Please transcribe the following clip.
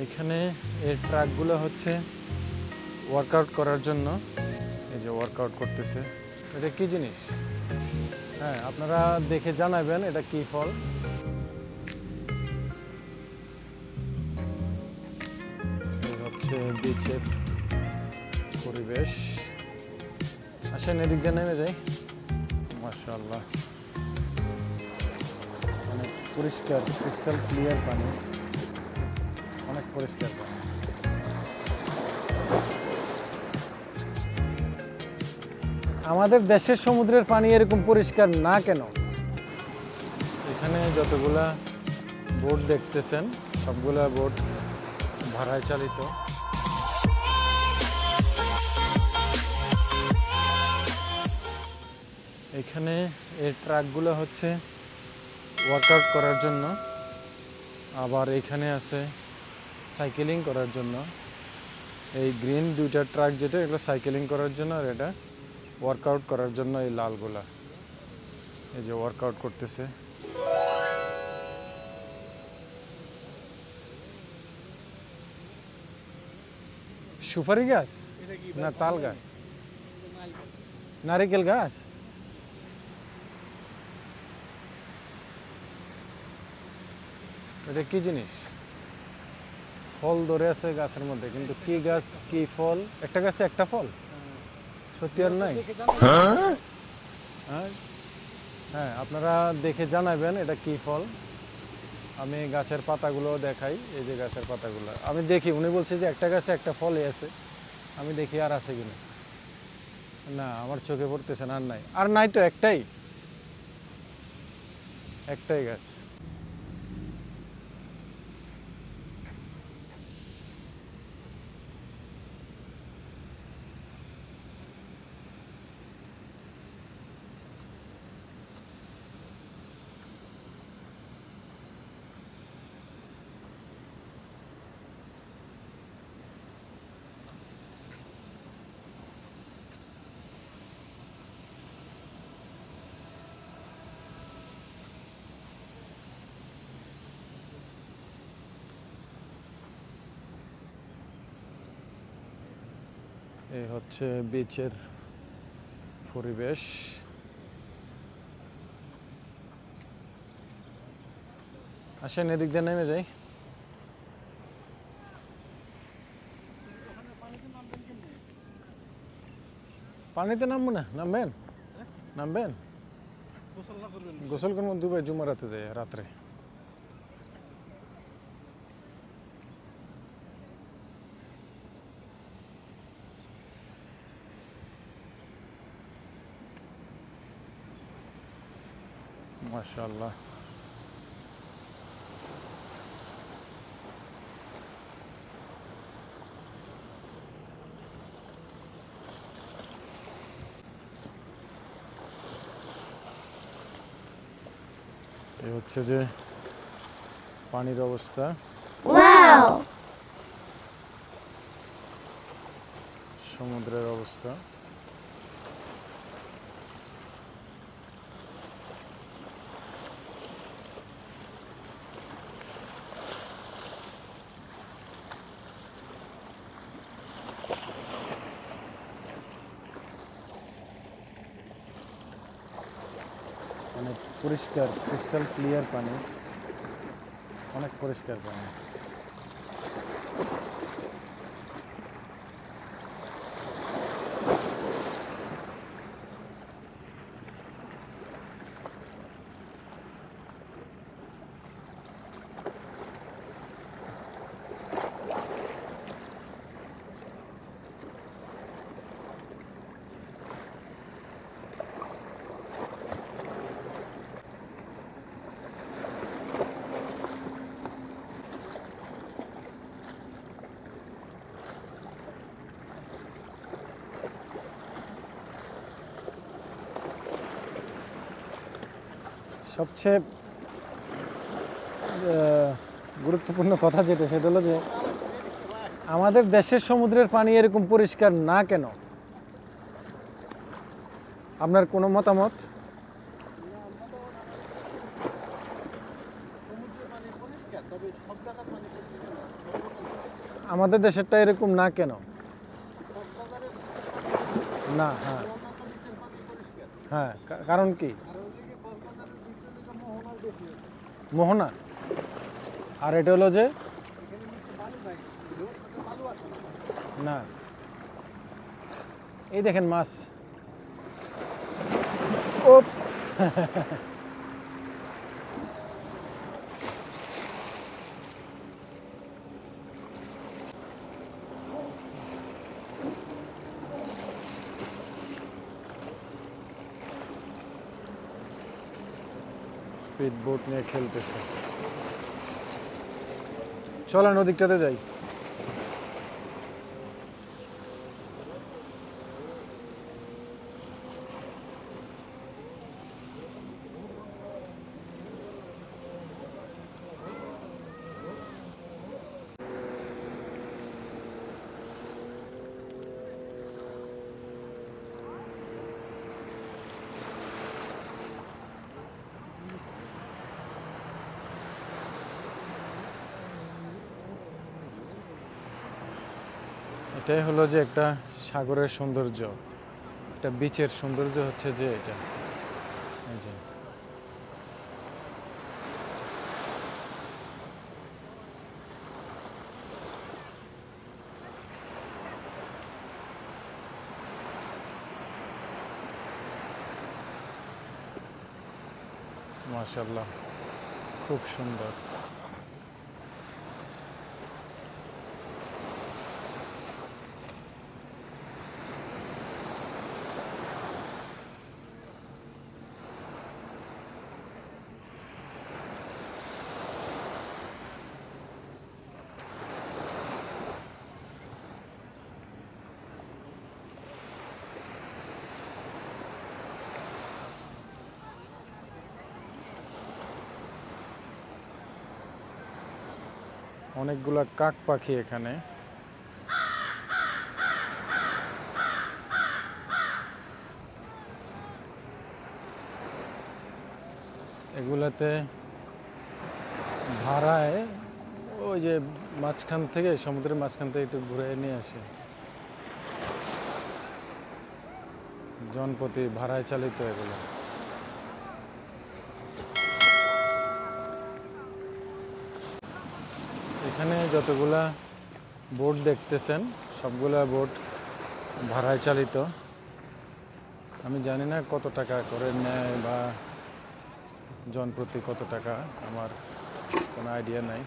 এখানে এই ট্রাকগুলো হচ্ছে ওয়ার্কআউট করার জন্য, এই যে ওয়ার্কআউট করতেছে। এটা কি জিনিস? হ্যাঁ, আপনারা দেখে জানাবেন এটা কি ফল। এই হচ্ছে বিচের পরিবেশ। আসেন এদিক দিয়ে নেমে যাই। মাশাআল্লাহ, অনেক পরিষ্কার, ক্রিস্টাল ক্লিয়ার পানি, অনেক পরিষ্কার পানি। আমাদের দেশের সমুদ্রের পানি এরকম পরিষ্কার না কেন? এখানে যতগুলা বোট দেখতেছেন সবগুলা বোট ভাড়ায় চালিত। এখানে এই ট্রাকগুলো হচ্ছে ওয়ার্কআউট করার জন্য, আবার এখানে আছে সাইকেলিং করার জন্য। এই গ্রিন দুইটা ট্রাক যেটা, এগুলো সাইকেলিং করার জন্য, আর এটা ওয়ার্কআউট করার জন্য। এই লালগুলা এই যে ওয়ার্কআউট করতেছে। সুপারি গাছ না তাল গাছ? নারিকেল গাছ। এটা কি জিনিস? ফল ধরে আছে গাছের মধ্যে, কিন্তু কি গাছ কি ফল? একটা গাছে একটা ফল সত্যি আর নাই। হ্যাঁ, আপনারা দেখে জানাবেন এটা কি ফল। আমি গাছের পাতাগুলো দেখাই, এই যে গাছের পাতাগুলো আমি দেখি। উনি বলছে যে একটা গাছে একটা ফলই আছে, আমি দেখি আর আছে কিনা। না, আমার চোখে পড়তেছে না, আর নাই। আর নাই তো, একটাই গাছ। এই হচ্ছে বিচের পরিবেশ। আসেন এদিক দিয়ে নেমে যাই। পানিতে নামবো না? নামবেন? নামবেন? গোসল করবো দুবাই জুমারাতে যাই রাত্রে। মাশাআল্লাহ, এই হচ্ছে যে পানির অবস্থা। সমুদ্রের অবস্থা। অনেক পরিষ্কার, ক্রিস্টাল ক্লিয়ার পানি, অনেক পরিষ্কার পানি। সবচেয়ে গুরুত্বপূর্ণ কথা যেটা, সেটা হলো যে আমাদের দেশের সমুদ্রের পানি এরকম পরিষ্কার না কেন? আপনার কোনো মতামত? আমাদের দেশেরটা এরকম না কেন? না, হ্যাঁ হ্যাঁ, কারণ কি? মোহনা। আর এটা হলো যে না, এই দেখেন মাছ। ও স্পিড বোট নিয়ে খেলতেছে। চলেন ওদিকটাতে যাই। এটাই হলো যে একটা সাগরের সৌন্দর্য, একটা বিচের সৌন্দর্য হচ্ছে যে এটা। এই যে মাশাআল্লাহ, খুব সুন্দর। অনেকগুলা কাক পাখি এখানে। এগুলাতে ভাড়ায় ওই যে মাঝখান থেকে, সমুদ্রের মাঝখান থেকে একটু ঘুরে নিয়ে আসে। জনপ্রতি ভাড়ায় চালিত এগুলো। এখানে যতগুলা বোট দেখতেছেন সবগুলা বোট ভাড়ায় চালিত। আমি জানি না কত টাকা করে নেয় বা জনপ্রতি কত টাকা, আমার কোনো আইডিয়া নাই।